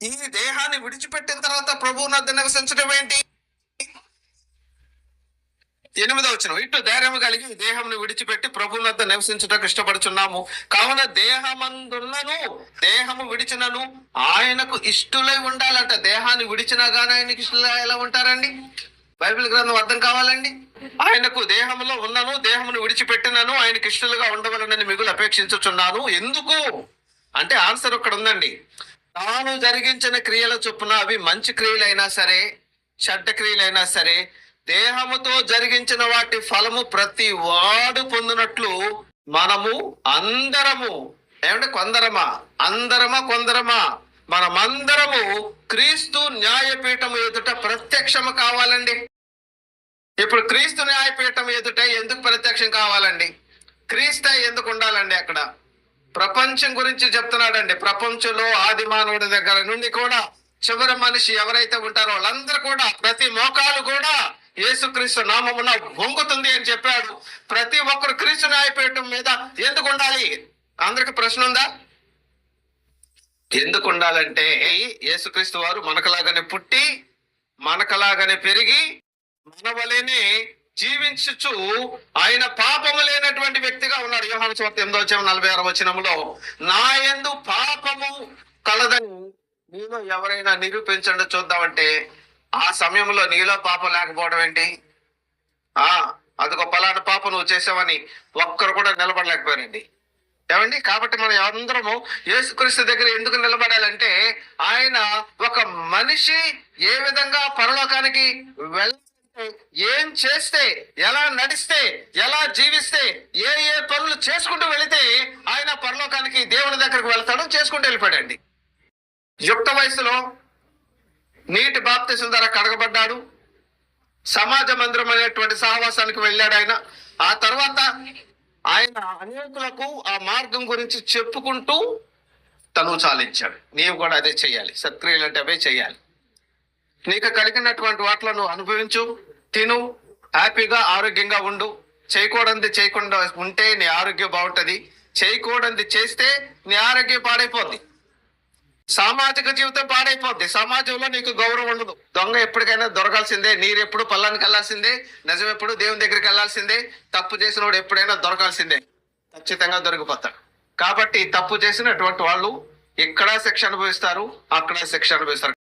ఈ దేహాన్ని విడిచిపెట్టిన తర్వాత ప్రభువునొద్ద నివసించడం ఏంటి? 8వ వచనం, ఇటు ధైర్యము కలిగి దేహమును విడిచిపెట్టి ప్రభువునొద్ద నివసించుటకు ఇష్టపడుచున్నాము. కావున దేహమందున్నను దేహము విడిచినను ఆయనకు ఇష్టలై ఉండాలంట. దేహాన్ని విడిచినా గానీ ఆయనకు ఇష్టలై ఎలా ఉంటారండి? బైబిల్ గ్రంథం అర్థం కావాలండి. ఆయనకు దేహంలో ఉన్నను దేహమును విడిచిపెట్టినను ఆయనకు ఇష్టలుగా ఉండవలనని మిగులు అపేక్షించుచున్నాను. ఎందుకు అంటే ఆన్సర్ ఇక్కడ ఉందండి. తాను జరిగించిన క్రియల చొప్పున, అవి మంచి క్రియలైనా సరే చెడ్డ క్రియలైనా సరే, దేహముతో జరిగించిన వాటి ఫలము ప్రతి వాడు పొందినట్లు మనము అందరము, ఏమంటే కొందరమా, అందరమా కొందరమా, మనమందరము క్రీస్తు న్యాయపీఠము ఎదుట ప్రత్యక్షము కావాలండి. ఇప్పుడు క్రీస్తు న్యాయపీఠం ఎదుట ఎందుకు ప్రత్యక్షం కావాలండి? క్రీస్తు ఎందుకు ఉండాలండి? అక్కడ ప్రపంచం గురించి చెప్తున్నాడండి. ప్రపంచంలో ఆది మానవుడి దగ్గర నుండి కూడా చివరి మనిషి ఎవరైతే ఉంటారో వాళ్ళందరూ కూడా, ప్రతి మోకాలు కూడా యేసుక్రీస్తు నామమున వంగుతుంది అని చెప్పాడు. ప్రతి ఒక్కరు క్రీస్తు న్యాయపీఠం మీద ఎందుకు ఉండాలి? అందరికి ప్రశ్న ఉందా? ఎందుకు ఉండాలంటే యేసుక్రీస్తు వారు మనకలాగానే పుట్టి మనకలాగానే పెరిగి మన వలెనే జీవించుచు ఆయన పాపము లేనటువంటి వ్యక్తిగా ఉన్నాడు. యోహాను సువార్త 8:46 వచనములో, నా యందు పాపము కలదని నీలో ఎవరైనా నిరూపించండి చూద్దామంటే, ఆ సమయంలో నీలో పాపం లేకపోవడం ఏంటి? అదొక పలానా పాపం నువ్వు చేసావని ఒక్కరు కూడా నిలబడలేకపోయారండి. ఏమండి? కాబట్టి మనం అందరము యేసుక్రీస్తు దగ్గర ఎందుకు నిలబడాలంటే, ఆయన ఒక మనిషి ఏ విధంగా పరలోకానికి ఏం చేస్తే, ఎలా నడిస్తే, ఎలా జీవిస్తే, ఏ ఏ పనులు చేసుకుంటూ వెళితే ఆయన పరలోకానికి దేవుని దగ్గరకు వెళ్తాడు, చేసుకుంటూ వెళ్ళిపోయాడండి. యుక్త వయసులో నీటి బాప్తిసం ద్వారా కడగబడ్డాడు. సమాజ మందిరం అనేటువంటి సహవాసానికి వెళ్ళాడు ఆయన. ఆ తర్వాత ఆయన అనేకులకు ఆ మార్గం గురించి చెప్పుకుంటూ తను చాలించాడు. నీవు కూడా అదే చెయ్యాలి. సత్క్రియలు అంటే అవే చెయ్యాలి. నీకు కలిగినటువంటి వాటిలో నువ్వు అనుభవించు, తిను, హ్యాపీగా ఆరోగ్యంగా ఉండు. చేయకూడనిది చేయకుండా ఉంటే నీ ఆరోగ్యం బాగుంటుంది. చేయకూడనిది చేస్తే నీ ఆరోగ్యం పాడైపోద్ది. సామాజిక జీవితం పాడైపోద్ది. సమాజంలో నీకు గౌరవం ఉండదు. దొంగ ఎప్పటికైనా దొరకాల్సిందే. నీరు ఎప్పుడు పల్లానికి వెళ్ళాల్సిందే. నిజం ఎప్పుడు దేవుని దగ్గరికి వెళ్ళాల్సిందే. తప్పు చేసిన వాడు ఎప్పుడైనా దొరకాల్సిందే. ఖచ్చితంగా దొరికిపోతాడు. కాబట్టి తప్పు చేసినటువంటి వాళ్ళు ఇక్కడ శిక్ష అనుభవిస్తారు, అక్కడ శిక్ష అనుభవిస్తారు.